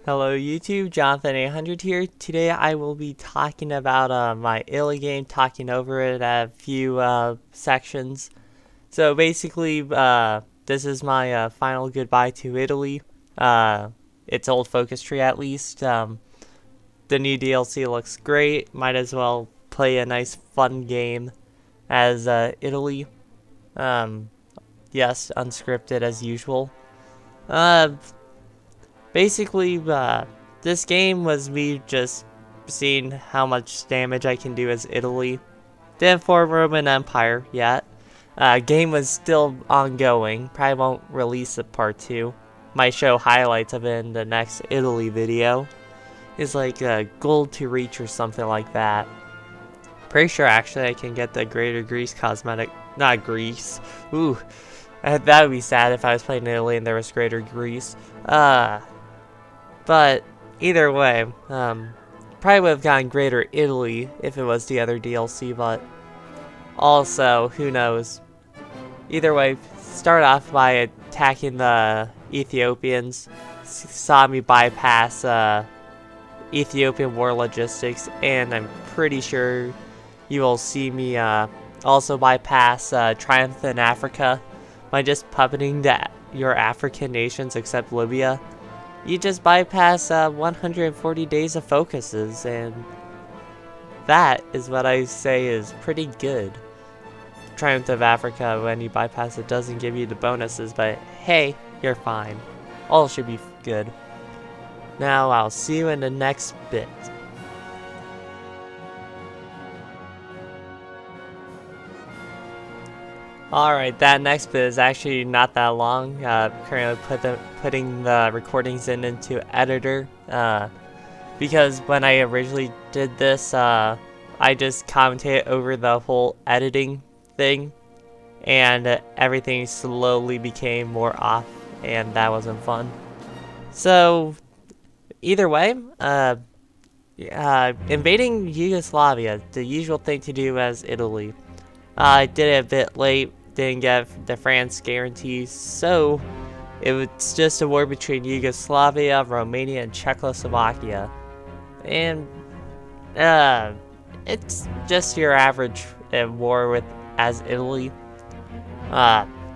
Hello YouTube, Jonathan800 here. Today I will be talking about my Italy game, talking over it at a few sections. So basically, this is my final goodbye to Italy. Its old focus tree at least. The new DLC looks great. Might as well play a nice fun game as Italy. Um, yes, unscripted as usual. Uh, Basically, this game was me just seeing how much damage I can do as Italy. Didn't form Roman Empire yet. Game was still ongoing. Probably won't release a part 2. Might show highlights of it in the next Italy video. It's like a gold to reach or something like that. Pretty sure actually I can get the Greater Greece cosmetic. Not Greece. Ooh. That would be sad if I was playing Italy and there was Greater Greece. But either way, probably would have gotten Greater Italy if it was the other DLC, but also, who knows. Either way, start off by attacking the Ethiopians. Saw me bypass Ethiopian war logistics, and I'm pretty sure you will see me also bypass Triumph in Africa by just puppeting your African nations except Libya. You just bypass 140 days of focuses, and that is what I say is pretty good. Triumph of Africa, when you bypass it, doesn't give you the bonuses, but hey, you're fine. All should be good. Now I'll see you in the next bit. Alright, that next bit is actually not that long. Currently putting the recordings into editor. Because when I originally did this, I just commentated over the whole editing thing. And everything slowly became more off, and that wasn't fun. So, either way, invading Yugoslavia, the usual thing to do as Italy. I did it a bit late. Didn't get the France guarantees, so it was just a war between Yugoslavia, Romania, and Czechoslovakia. And it's just your average war as Italy.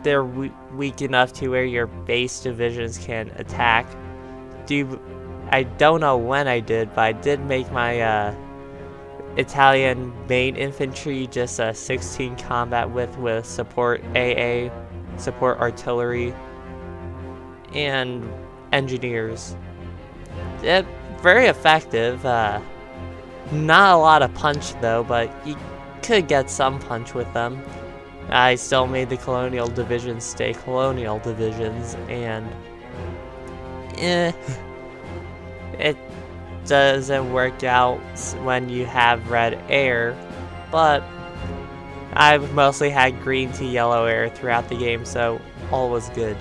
They're weak enough to where your base divisions can attack. I don't know when I did, but I did make my Italian main infantry just a 16 combat with support AA, support artillery, and engineers. Very effective. Not a lot of punch though, but you could get some punch with them. I still made the colonial divisions stay colonial divisions, and it doesn't work out when you have red air, but I've mostly had green to yellow air throughout the game, so all was good.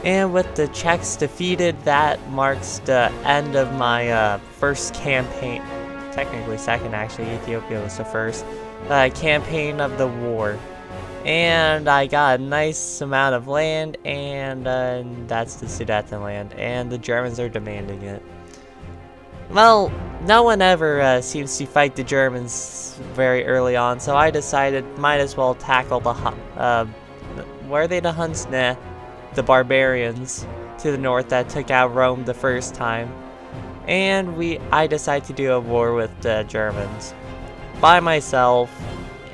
And with the Czechs defeated, that marks the end of my first campaign. technically second actually, Ethiopia was the first, campaign of the war. And I got a nice amount of land, and that's the Sudetenland, and the Germans are demanding it. Well, no one ever seems to fight the Germans very early on, so I decided might as well tackle the where are they, the Huns? Nah, the Barbarians to the north that took out Rome the first time. And I decided to do a war with the Germans by myself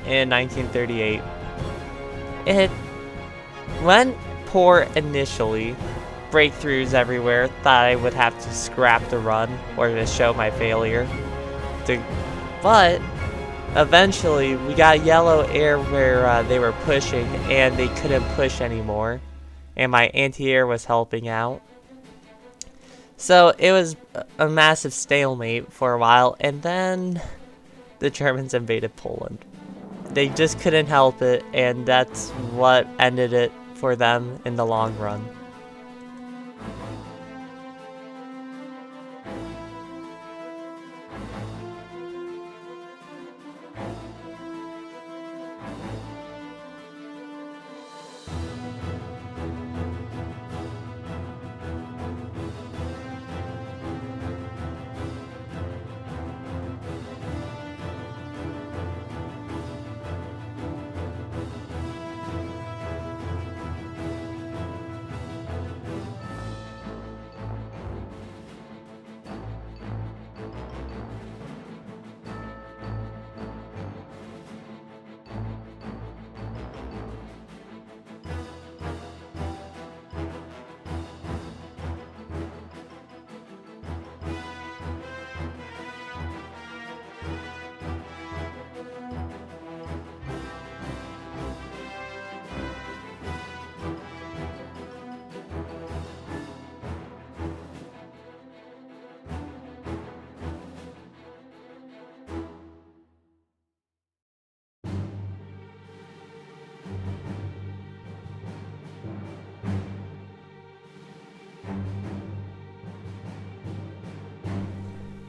in 1938. It went poor initially. Breakthroughs everywhere. Thought I would have to scrap the run or to show my failure. But eventually we got yellow air where they were pushing and they couldn't push anymore. And my anti-air was helping out. So it was a massive stalemate for a while, and then the Germans invaded Poland. They just couldn't help it, and that's what ended it for them in the long run.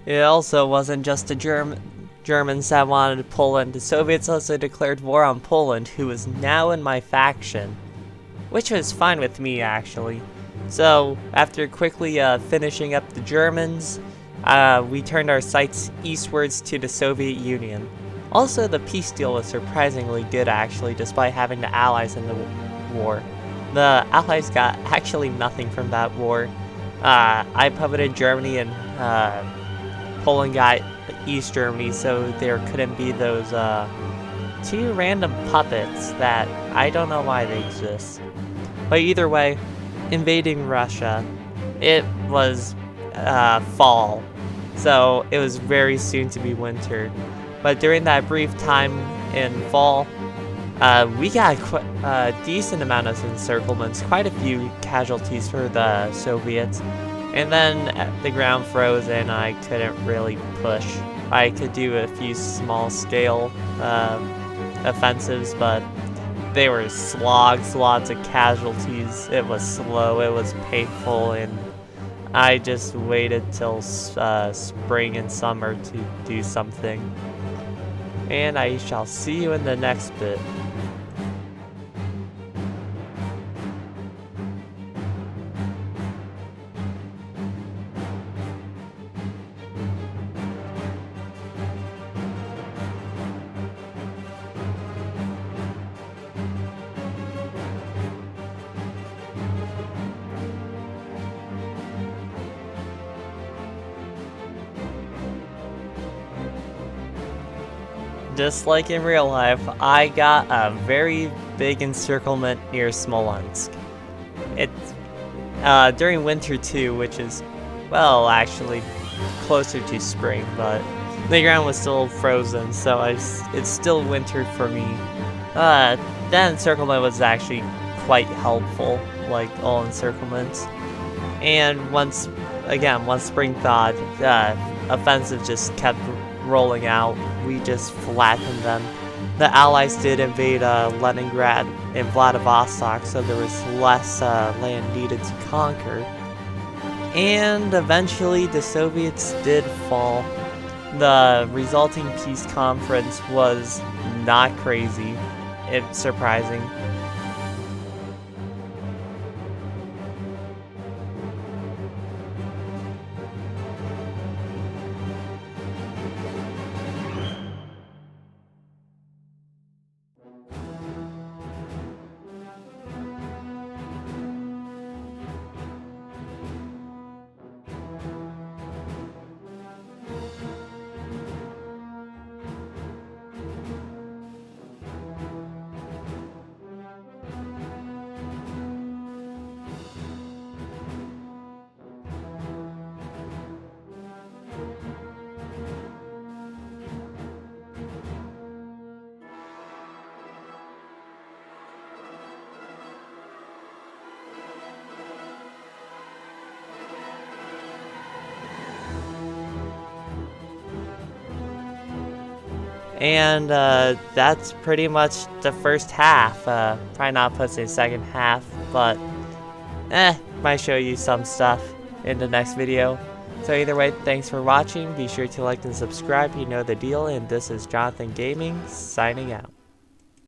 It also wasn't just the Germans that wanted Poland. The Soviets also declared war on Poland, who was now in my faction, which was fine with me actually. So after quickly finishing up the Germans, we turned our sights eastwards to the Soviet Union. Also, the peace deal was surprisingly good actually, despite having the Allies in the war. The Allies got actually nothing from that war. I puppeted Germany and Poland got East Germany, so there couldn't be those two random puppets that I don't know why they exist. But either way, invading Russia, it was fall, so it was very soon to be winter. But during that brief time in fall, we got a decent amount of encirclements, quite a few casualties for the Soviets. And then the ground froze and I couldn't really push. I could do a few small scale offensives, but they were slogs, lots of casualties. It was slow, it was painful, and I just waited till spring and summer to do something. And I shall see you in the next bit. Just like in real life, I got a very big encirclement near Smolensk. It's during winter too, which is, well, actually closer to spring, but the ground was still frozen, so it's still winter for me. That encirclement was actually quite helpful, like all encirclements. And once spring thawed, offensive just kept rolling out. We just flattened them. The Allies did invade Leningrad and Vladivostok, so there was less land needed to conquer. And eventually the Soviets did fall. The resulting peace conference was not crazy. It's surprising. And that's pretty much the first half. Probably not put in the second half, but might show you some stuff in the next video. So either way, thanks for watching. Be sure to like and subscribe, you know the deal, and this is Jonathan Gaming, signing out.